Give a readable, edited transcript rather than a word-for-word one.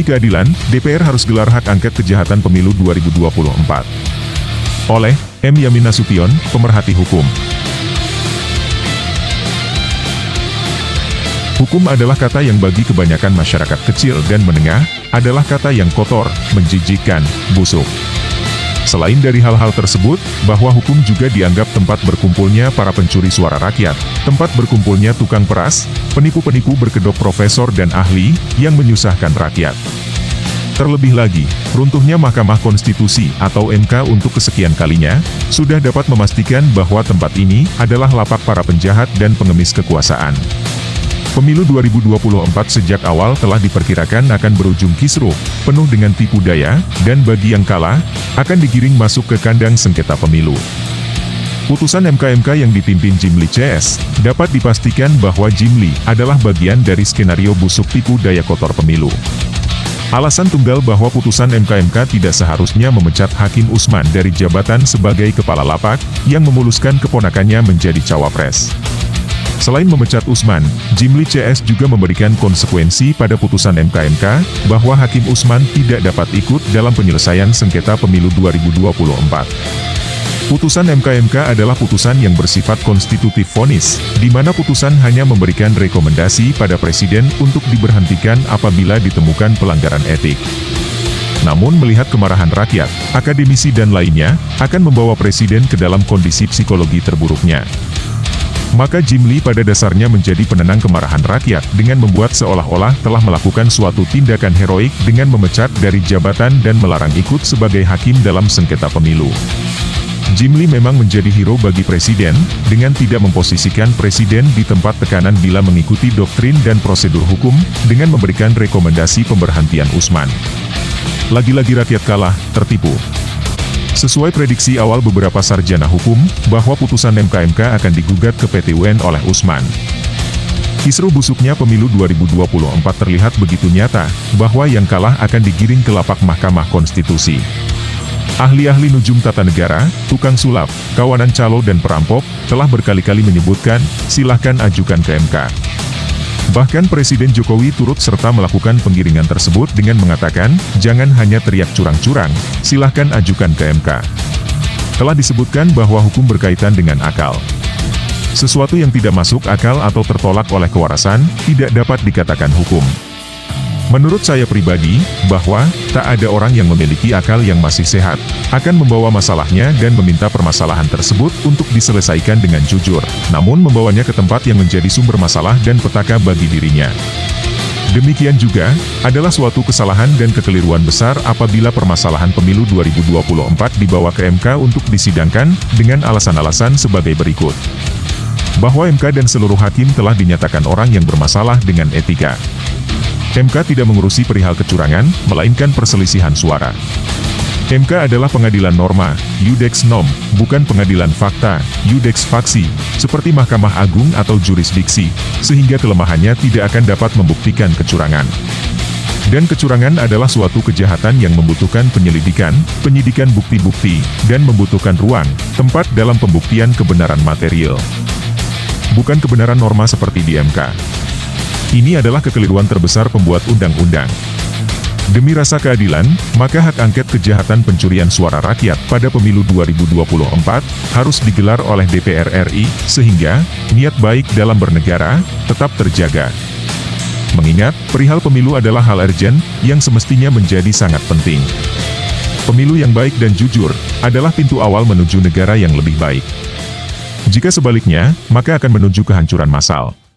keadilan, DPR harus gelar hak angket kejahatan pemilu 2024. Oleh M. Yamin Nasution, pemerhati hukum. Hukum adalah kata yang bagi kebanyakan masyarakat kecil dan menengah, adalah kata yang kotor, menjijikkan, busuk. Selain dari hal-hal tersebut, bahwa hukum juga dianggap tempat berkumpulnya para pencuri suara rakyat, tempat berkumpulnya tukang peras, penipu-penipu berkedok profesor dan ahli, yang menyusahkan rakyat. Terlebih lagi, runtuhnya Mahkamah Konstitusi atau MK untuk kesekian kalinya, sudah dapat memastikan bahwa tempat ini adalah lapak para penjahat dan pengemis kekuasaan. Pemilu 2024 sejak awal telah diperkirakan akan berujung kisruh, penuh dengan tipu daya, dan bagi yang kalah, akan digiring masuk ke kandang sengketa pemilu. Putusan MK yang dipimpin Jimli CS, dapat dipastikan bahwa Jimli adalah bagian dari skenario busuk tipu daya kotor pemilu. Alasan tunggal bahwa putusan MK tidak seharusnya memecat Hakim Usman dari jabatan sebagai kepala lapak, yang memuluskan keponakannya menjadi cawapres. Selain memecat Usman, Jimli CS juga memberikan konsekuensi pada putusan MK bahwa Hakim Usman tidak dapat ikut dalam penyelesaian sengketa pemilu 2024. Putusan MK adalah putusan yang bersifat konstitutif vonis, di mana putusan hanya memberikan rekomendasi pada Presiden untuk diberhentikan apabila ditemukan pelanggaran etik. Namun melihat kemarahan rakyat, akademisi dan lainnya, akan membawa Presiden ke dalam kondisi psikologi terburuknya. Maka Jimli pada dasarnya menjadi penenang kemarahan rakyat dengan membuat seolah-olah telah melakukan suatu tindakan heroik dengan memecat dari jabatan dan melarang ikut sebagai hakim dalam sengketa pemilu. Jimli memang menjadi hero bagi Presiden, dengan tidak memposisikan Presiden di tempat tekanan bila mengikuti doktrin dan prosedur hukum, dengan memberikan rekomendasi pemberhentian Usman. Lagi-lagi rakyat kalah, tertipu. Sesuai prediksi awal beberapa sarjana hukum, bahwa putusan MK akan digugat ke PT UN oleh Usman. Kisruh busuknya pemilu 2024 terlihat begitu nyata, bahwa yang kalah akan digiring ke lapak Mahkamah Konstitusi. Ahli-ahli nujum tata negara, tukang sulap, kawanan calo dan perampok, telah berkali-kali menyebutkan, silahkan ajukan ke MK. Bahkan Presiden Jokowi turut serta melakukan penggiringan tersebut dengan mengatakan, jangan hanya teriak curang-curang, silahkan ajukan ke MK. Telah disebutkan bahwa hukum berkaitan dengan akal. Sesuatu yang tidak masuk akal atau tertolak oleh kewarasan, tidak dapat dikatakan hukum. Menurut saya pribadi, bahwa, tak ada orang yang memiliki akal yang masih sehat, akan membawa masalahnya dan meminta permasalahan tersebut untuk diselesaikan dengan jujur, namun membawanya ke tempat yang menjadi sumber masalah dan petaka bagi dirinya. Demikian juga, adalah suatu kesalahan dan kekeliruan besar apabila permasalahan pemilu 2024 dibawa ke MK untuk disidangkan, dengan alasan-alasan sebagai berikut. Bahwa MK dan seluruh hakim telah dinyatakan orang yang bermasalah dengan etika. MK tidak mengurusi perihal kecurangan, melainkan perselisihan suara. MK adalah pengadilan norma, iudex nom, bukan pengadilan fakta, iudex faksi, seperti Mahkamah Agung atau jurisdiksi, sehingga kelemahannya tidak akan dapat membuktikan kecurangan. Dan kecurangan adalah suatu kejahatan yang membutuhkan penyelidikan, penyidikan bukti-bukti, dan membutuhkan ruang, tempat dalam pembuktian kebenaran material. Bukan kebenaran norma seperti di MK. Ini adalah kekeliruan terbesar pembuat undang-undang. Demi rasa keadilan, maka hak angket kejahatan pencurian suara rakyat pada pemilu 2024 harus digelar oleh DPR RI, sehingga niat baik dalam bernegara tetap terjaga. Mengingat, perihal pemilu adalah hal urgent yang semestinya menjadi sangat penting. Pemilu yang baik dan jujur adalah pintu awal menuju negara yang lebih baik. Jika sebaliknya, maka akan menuju kehancuran massal.